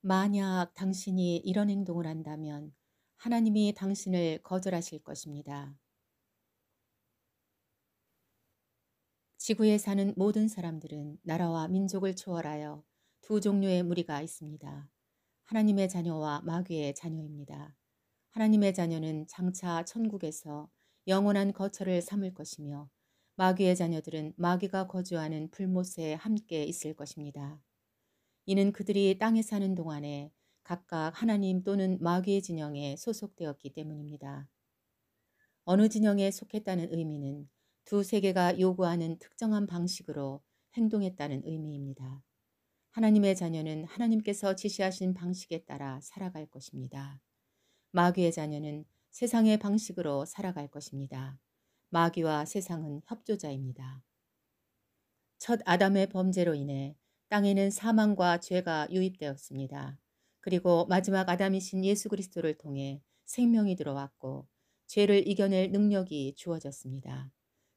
만약 당신이 이런 행동을 한다면 하나님이 당신을 거절하실 것입니다. 지구에 사는 모든 사람들은 나라와 민족을 초월하여 두 종류의 무리가 있습니다. 하나님의 자녀와 마귀의 자녀입니다. 하나님의 자녀는 장차 천국에서 영원한 거처를 삼을 것이며 마귀의 자녀들은 마귀가 거주하는 불못에 함께 있을 것입니다. 이는 그들이 땅에 사는 동안에 각각 하나님 또는 마귀의 진영에 소속되었기 때문입니다. 어느 진영에 속했다는 의미는 두 세계가 요구하는 특정한 방식으로 행동했다는 의미입니다. 하나님의 자녀는 하나님께서 지시하신 방식에 따라 살아갈 것입니다. 마귀의 자녀는 세상의 방식으로 살아갈 것입니다. 마귀와 세상은 협조자입니다. 첫 아담의 범죄로 인해 땅에는 사망과 죄가 유입되었습니다. 그리고 마지막 아담이신 예수 그리스도를 통해 생명이 들어왔고 죄를 이겨낼 능력이 주어졌습니다.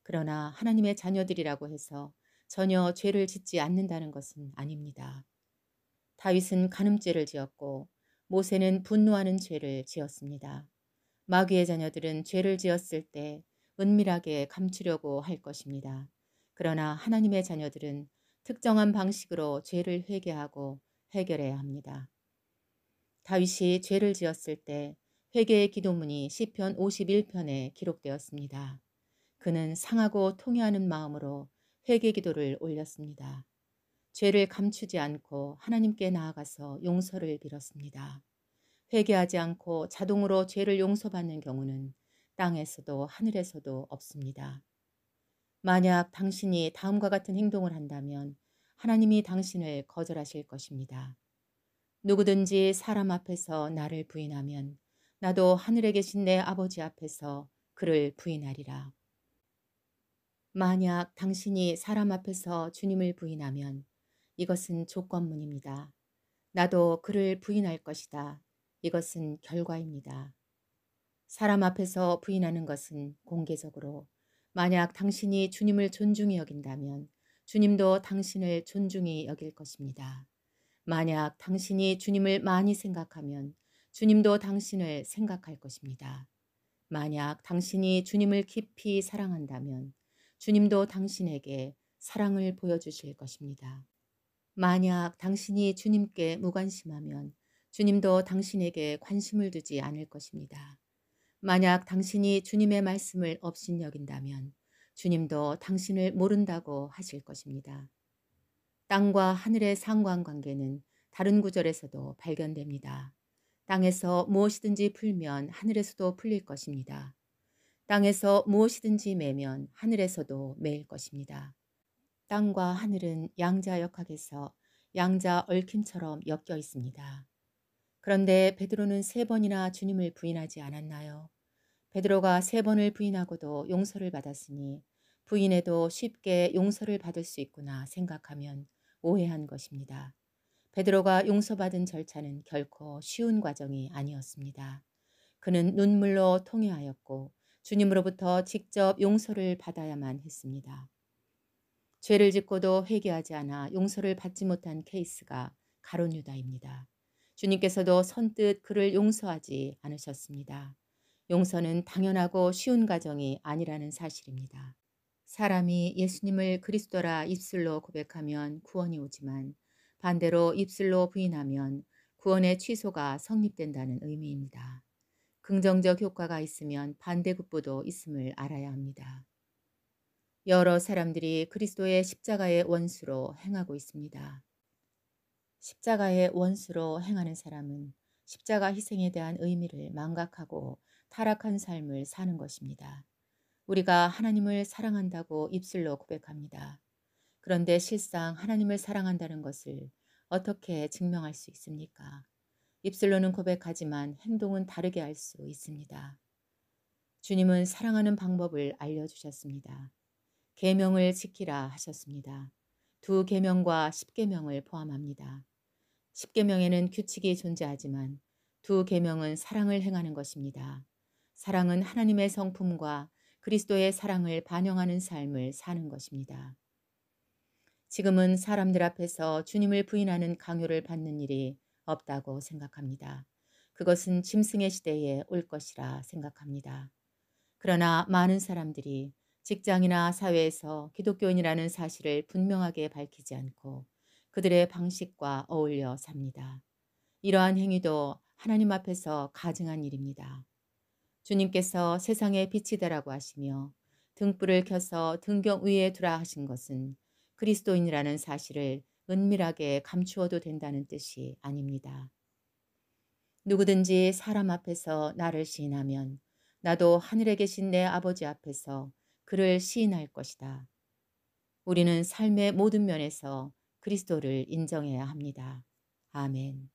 그러나 하나님의 자녀들이라고 해서 전혀 죄를 짓지 않는다는 것은 아닙니다. 다윗은 간음죄를 지었고 모세는 분노하는 죄를 지었습니다. 마귀의 자녀들은 죄를 지었을 때 은밀하게 감추려고 할 것입니다. 그러나 하나님의 자녀들은 특정한 방식으로 죄를 회개하고 해결해야 합니다. 다윗이 죄를 지었을 때 회개의 기도문이 시편 51편에 기록되었습니다. 그는 상하고 통회하는 마음으로 회개 기도를 올렸습니다. 죄를 감추지 않고 하나님께 나아가서 용서를 빌었습니다. 회개하지 않고 자동으로 죄를 용서받는 경우는 땅에서도 하늘에서도 없습니다. 만약 당신이 다음과 같은 행동을 한다면 하나님이 당신을 거절하실 것입니다. 누구든지 사람 앞에서 나를 부인하면 나도 하늘에 계신 내 아버지 앞에서 그를 부인하리라. 만약 당신이 사람 앞에서 주님을 부인하면 이것은 조건문입니다. 나도 그를 부인할 것이다. 이것은 결과입니다. 사람 앞에서 부인하는 것은 공개적으로, 만약 당신이 주님을 존중히 여긴다면 주님도 당신을 존중히 여길 것입니다. 만약 당신이 주님을 많이 생각하면 주님도 당신을 생각할 것입니다. 만약 당신이 주님을 깊이 사랑한다면 주님도 당신에게 사랑을 보여주실 것입니다. 만약 당신이 주님께 무관심하면 주님도 당신에게 관심을 두지 않을 것입니다. 만약 당신이 주님의 말씀을 업신여긴다면 주님도 당신을 모른다고 하실 것입니다. 땅과 하늘의 상관관계는 다른 구절에서도 발견됩니다. 땅에서 무엇이든지 풀면 하늘에서도 풀릴 것입니다. 땅에서 무엇이든지 매면 하늘에서도 매일 것입니다. 땅과 하늘은 양자역학에서 양자 얽힘처럼 엮여 있습니다. 그런데 베드로는 3번이나 주님을 부인하지 않았나요? 베드로가 3번을 부인하고도 용서를 받았으니 부인해도 쉽게 용서를 받을 수 있구나 생각하면 오해한 것입니다. 베드로가 용서받은 절차는 결코 쉬운 과정이 아니었습니다. 그는 눈물로 통회하였고 주님으로부터 직접 용서를 받아야만 했습니다. 죄를 짓고도 회개하지 않아 용서를 받지 못한 케이스가 가룟 유다입니다. 주님께서도 선뜻 그를 용서하지 않으셨습니다. 용서는 당연하고 쉬운 과정이 아니라는 사실입니다. 사람이 예수님을 그리스도라 입술로 고백하면 구원이 오지만 반대로 입술로 부인하면 구원의 취소가 성립된다는 의미입니다. 긍정적 효과가 있으면 반대급부도 있음을 알아야 합니다. 여러 사람들이 그리스도의 십자가의 원수로 행하고 있습니다. 십자가의 원수로 행하는 사람은 십자가 희생에 대한 의미를 망각하고 타락한 삶을 사는 것입니다. 우리가 하나님을 사랑한다고 입술로 고백합니다. 그런데 실상 하나님을 사랑한다는 것을 어떻게 증명할 수 있습니까? 입술로는 고백하지만 행동은 다르게 할 수 있습니다. 주님은 사랑하는 방법을 알려주셨습니다. 계명을 지키라 하셨습니다. 2계명과 10계명을 포함합니다. 10계명에는 규칙이 존재하지만 2계명은 사랑을 행하는 것입니다. 사랑은 하나님의 성품과 그리스도의 사랑을 반영하는 삶을 사는 것입니다. 지금은 사람들 앞에서 주님을 부인하는 강요를 받는 일이 없다고 생각합니다. 그것은 짐승의 시대에 올 것이라 생각합니다. 그러나 많은 사람들이 직장이나 사회에서 기독교인이라는 사실을 분명하게 밝히지 않고 그들의 방식과 어울려 삽니다. 이러한 행위도 하나님 앞에서 가증한 일입니다. 주님께서 세상의 빛이 되라고 하시며 등불을 켜서 등경 위에 두라 하신 것은 그리스도인이라는 사실을 은밀하게 감추어도 된다는 뜻이 아닙니다. 누구든지 사람 앞에서 나를 시인하면 나도 하늘에 계신 내 아버지 앞에서 그를 시인할 것이다. 우리는 삶의 모든 면에서 그리스도를 인정해야 합니다. 아멘.